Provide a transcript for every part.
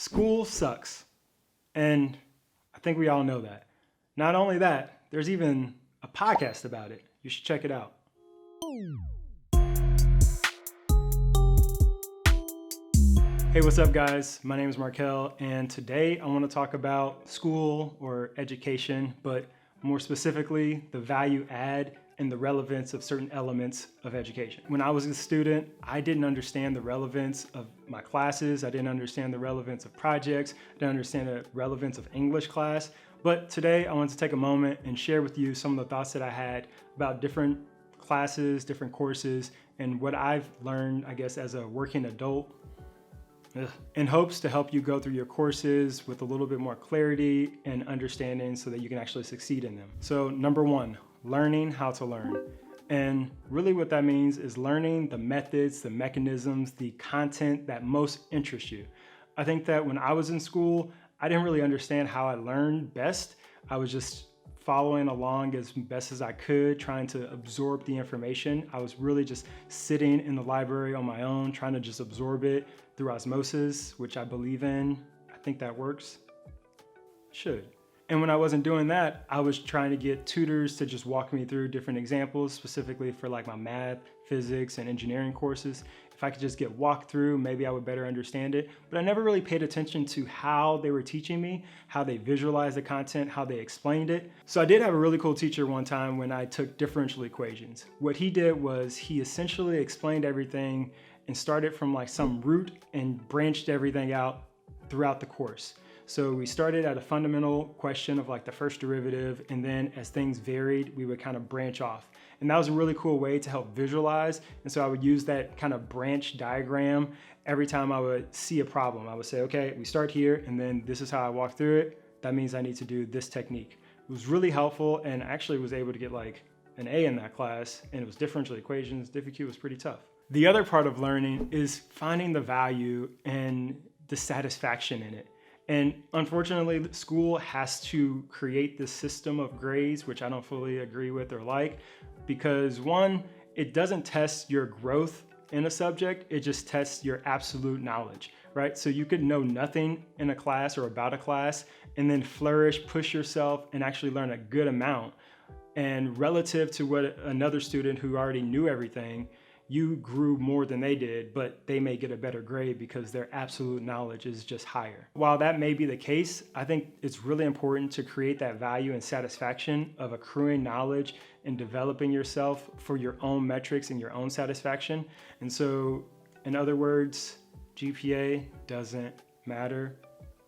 School sucks. And I think we all know that. Not only that, there's even a podcast about it. You should check it out. Hey, what's up, guys? My name is Markel, and today I want to talk about school or education, but more specifically, the value add and the relevance of certain elements of education. When I was a student, I didn't understand the relevance of my classes. I didn't understand the relevance of projects. I didn't understand the relevance of English class. But today I wanted to take a moment and share with you some of the thoughts that I had about different classes, different courses, and what I've learned, I guess, as a working adult, in hopes to help you go through your courses with a little bit more clarity and understanding so that you can actually succeed in them. So number one, learning how to learn. And really what that means is learning the methods, the mechanisms, the content that most interests you. I think that when I was in school, I didn't really understand how I learned best. I was just following along as best as I could, trying to absorb the information. I was really just sitting in the library on my own, trying to just absorb it through osmosis, which I believe in. I think that works. Should. And when I wasn't doing that, I was trying to get tutors to just walk me through different examples, specifically for like my math, physics, and engineering courses. If I could just get walked through, maybe I would better understand it. But I never really paid attention to how they were teaching me, how they visualized the content, how they explained it. So I did have a really cool teacher one time when I took differential equations. What he did was he essentially explained everything and started from like some root and branched everything out throughout the course. So we started at a fundamental question of like the first derivative, and then as things varied, we would kind of branch off. And that was a really cool way to help visualize. And so I would use that kind of branch diagram every time I would see a problem. I would say, okay, we start here, and then this is how I walk through it. That means I need to do this technique. It was really helpful, and I actually was able to get like an A in that class, and it was differential equations. Diffie-Q was pretty tough. The other part of learning is finding the value and the satisfaction in it. And unfortunately, school has to create this system of grades, which I don't fully agree with or like, because one, it doesn't test your growth in a subject, it just tests your absolute knowledge, right? So you could know nothing in a class or about a class and then flourish, push yourself, and actually learn a good amount. And relative to what another student who already knew everything, you grew more than they did, but they may get a better grade because their absolute knowledge is just higher. While that may be the case, I think it's really important to create that value and satisfaction of accruing knowledge and developing yourself for your own metrics and your own satisfaction. And so, in other words, GPA doesn't matter.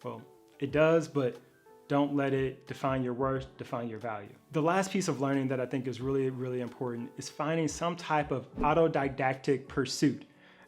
Well, it does, but don't let it define your worth, define your value. The last piece of learning that I think is really, really important is finding some type of autodidactic pursuit.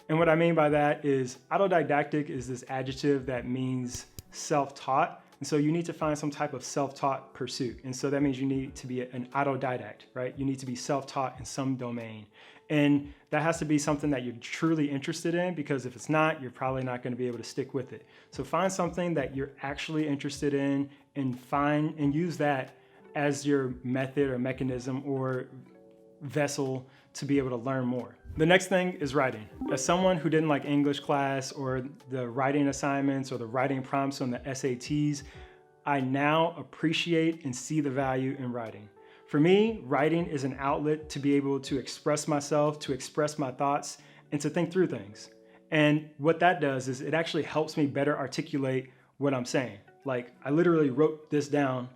And what I mean by that is autodidactic is this adjective that means self-taught. And so you need to find some type of self-taught pursuit. And so that means you need to be an autodidact, right? You need to be self-taught in some domain. And that has to be something that you're truly interested in, because if it's not, you're probably not going to be able to stick with it. So find something that you're actually interested in and use that as your method or mechanism or vessel to be able to learn more. The next thing is writing. As someone who didn't like English class or the writing assignments or the writing prompts on the SATs, I now appreciate and see the value in writing. For me, writing is an outlet to be able to express myself, to express my thoughts, and to think through things. And what that does is it actually helps me better articulate what I'm saying. Like, I literally wrote this down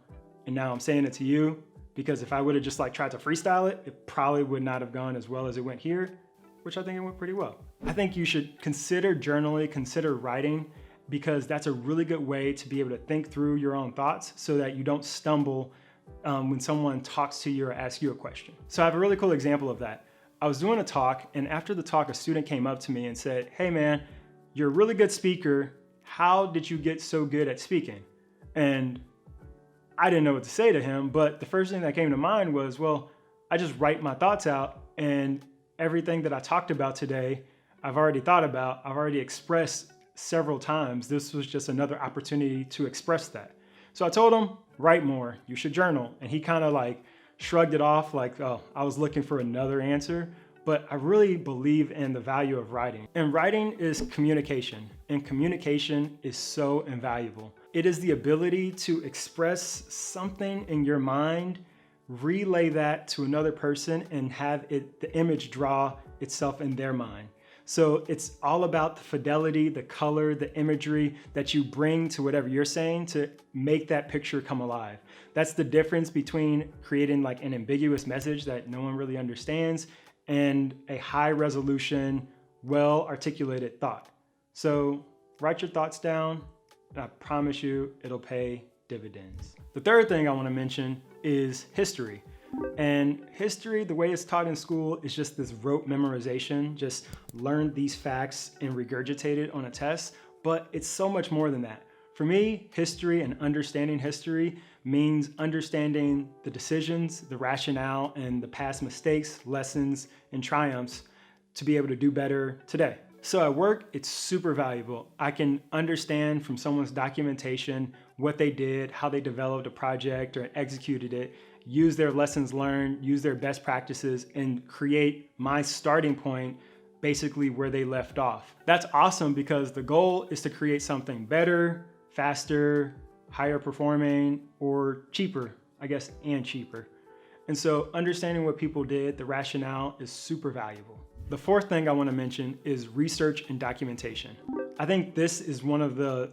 and now I'm saying it to you, because if I would have just like tried to freestyle it, it probably would not have gone as well as it went here, which I think it went pretty well. I think you should consider journaling, consider writing, because that's a really good way to be able to think through your own thoughts so that you don't stumble when someone talks to you or asks you a question. So I have a really cool example of that. I was doing a talk, and after the talk, a student came up to me and said, "Hey man, you're a really good speaker. How did you get so good at speaking?" And I didn't know what to say to him, but the first thing that came to mind was, well, I just write my thoughts out, and everything that I talked about today, I've already thought about, I've already expressed several times. This was just another opportunity to express that. So I told him, write more, you should journal. And he kind of like shrugged it off like, oh, I was looking for another answer. but I really believe in the value of writing. And writing is communication, and communication is so invaluable. It is the ability to express something in your mind, relay that to another person, and have the image draw itself in their mind. So it's all about the fidelity, the color, the imagery that you bring to whatever you're saying to make that picture come alive. That's the difference between creating like an ambiguous message that no one really understands and a high resolution, well articulated thought. So write your thoughts down, and I promise you it'll pay dividends. The third thing I want to mention is history. And history, the way it's taught in school, is just this rote memorization, just learn these facts and regurgitate it on a test, but it's so much more than that. For me, history and understanding history means understanding the decisions, the rationale, and the past mistakes, lessons, and triumphs to be able to do better today. So at work, it's super valuable. I can understand from someone's documentation what they did, how they developed a project or executed it, use their lessons learned, use their best practices, and create my starting point basically where they left off. That's awesome because the goal is to create something better, faster, higher performing, or cheaper, I guess, and cheaper. And so understanding what people did, the rationale, is super valuable. The fourth thing I want to mention is research and documentation. I think this is one of the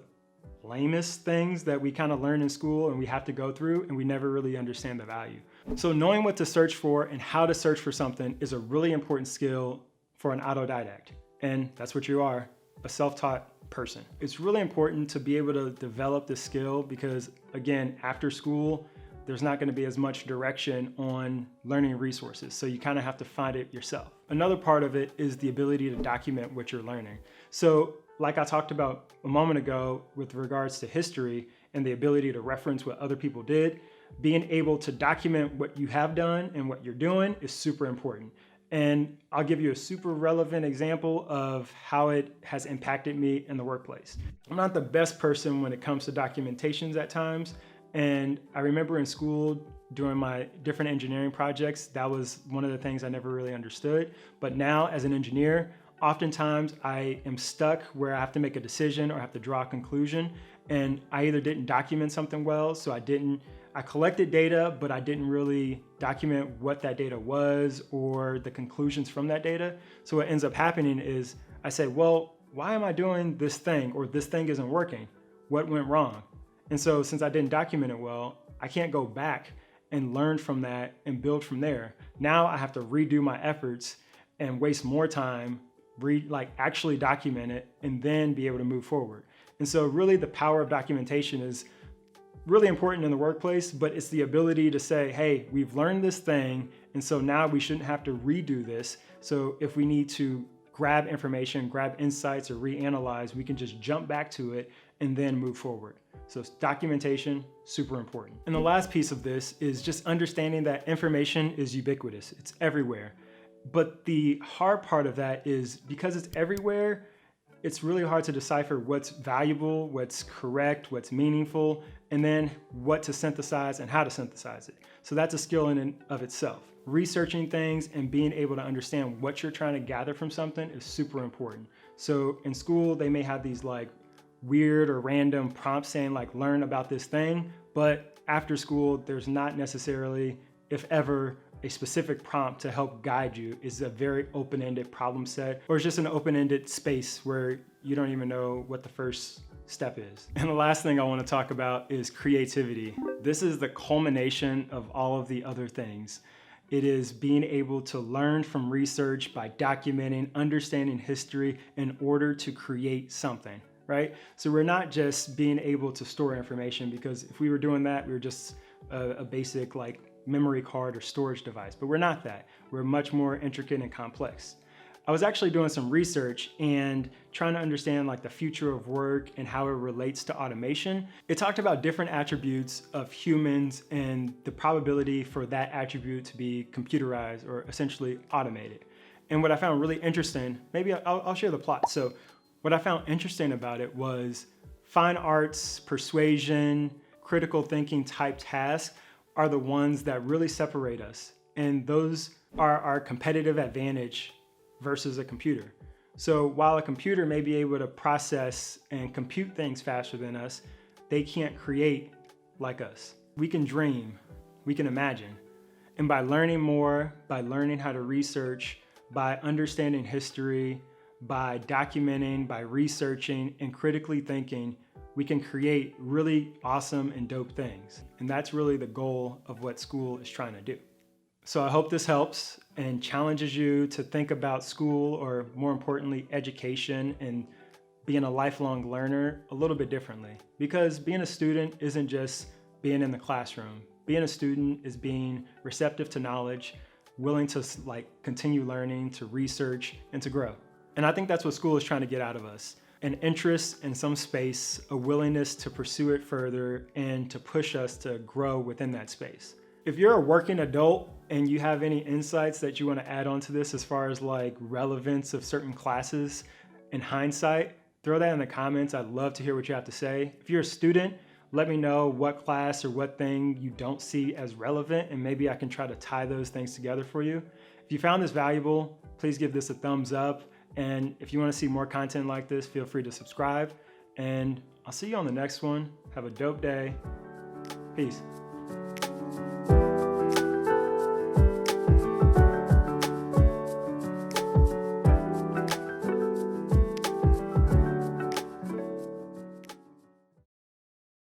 lamest things that we kind of learn in school and we have to go through, and we never really understand the value. So knowing what to search for and how to search for something is a really important skill for an autodidact. And that's what you are, a self-taught person. It's really important to be able to develop this skill because, again, after school, there's not going to be as much direction on learning resources. So you kind of have to find it yourself. Another part of it is the ability to document what you're learning. So like I talked about a moment ago with regards to history and the ability to reference what other people did, being able to document what you have done and what you're doing is super important. And I'll give you a super relevant example of how it has impacted me in the workplace. I'm not the best person when it comes to documentations at times. And I remember in school during my different engineering projects, that was one of the things I never really understood. But now as an engineer, oftentimes I am stuck where I have to make a decision or have to draw a conclusion. And I either didn't document something well, so I collected data, but I didn't really document what that data was or the conclusions from that data. So what ends up happening is I say, well, why am I doing this thing? Or this thing isn't working. What went wrong? And so since I didn't document it well, I can't go back and learn from that and build from there. Now I have to redo my efforts and waste more time, actually document it and then be able to move forward. And so really the power of documentation is really important in the workplace, but it's the ability to say, hey, we've learned this thing, and so now we shouldn't have to redo this. So if we need to grab information, grab insights, or reanalyze, we can just jump back to it and then move forward. So documentation, super important. And the last piece of this is just understanding that information is ubiquitous. It's everywhere. But the hard part of that is because it's everywhere, it's really hard to decipher what's valuable, what's correct, what's meaningful, and then what to synthesize and how to synthesize it. So that's a skill in and of itself. Researching things and being able to understand what you're trying to gather from something is super important. So in school, they may have these like weird or random prompts saying like, learn about this thing, but after school, there's not necessarily, if ever, a specific prompt to help guide you. Is a very open-ended problem set, or it's just an open-ended space where you don't even know what the first step is. And the last thing I want to talk about is creativity. This is the culmination of all of the other things. It is being able to learn from research by documenting, understanding history in order to create something, right? So we're not just being able to store information, because if we were doing that, we were just a basic like memory card or storage device, but we're not that. We're much more intricate and complex. I was actually doing some research and trying to understand like the future of work and how it relates to automation. It talked about different attributes of humans and the probability for that attribute to be computerized or essentially automated. And what I found really interesting, maybe I'll share the plot. So what I found interesting about it was fine arts, persuasion, critical thinking type tasks are the ones that really separate us. And those our competitive advantage versus a computer. So while a computer may be able to process and compute things faster than us, they can't create like us. We can dream, we can imagine. And by learning more, by learning how to research, by understanding history, by documenting, by researching, and critically thinking, we can create really awesome and dope things. And that's really the goal of what school is trying to do. So I hope this helps and challenges you to think about school, or more importantly, education and being a lifelong learner a little bit differently. Because being a student isn't just being in the classroom. Being a student is being receptive to knowledge, willing to continue learning, to research, and to grow. And I think that's what school is trying to get out of us. An interest in some space, a willingness to pursue it further, and to push us to grow within that space. If you're a working adult and you have any insights that you want to add on to this as far as relevance of certain classes in hindsight, throw that in the comments. I'd love to hear what you have to say. If you're a student, let me know what class or what thing you don't see as relevant, and maybe I can try to tie those things together for you. If you found this valuable, please give this a thumbs up. And if you want to see more content like this, feel free to subscribe. And I'll see you on the next one. Have a dope day. Peace.